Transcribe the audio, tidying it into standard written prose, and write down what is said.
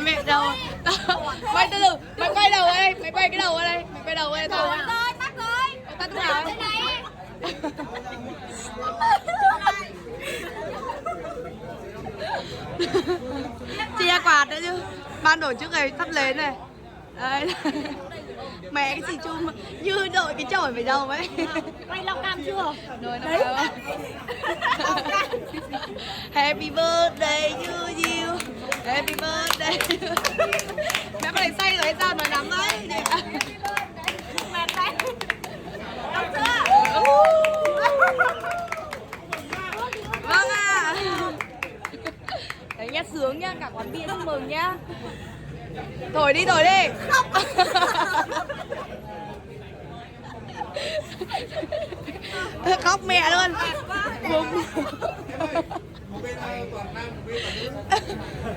Mẹ đầu. Quay từ từ, mày quay đầu ở đây, mày quay cái đầu ở đây, mày quay đầu ở đây thôi. Tắt rồi. Tắt nào? Chia quạt nữa chứ. Ban tổ chức này sắp lên này. Đây. Mẹ cái gì chung như đội cái chổi phải đâu ấy. Quay long cam chưa? Rồi nó Happy birthday to you. Happy birthday. Mẹ này say rồi hay sao nói nắm đấy. Mệt đấy. Đọc chưa? Vâng ạ. Đấy nhá, sướng nhá, cả quán bia chúc mừng nhá. Thổi đi, thổi đi. Khóc mẹ luôn.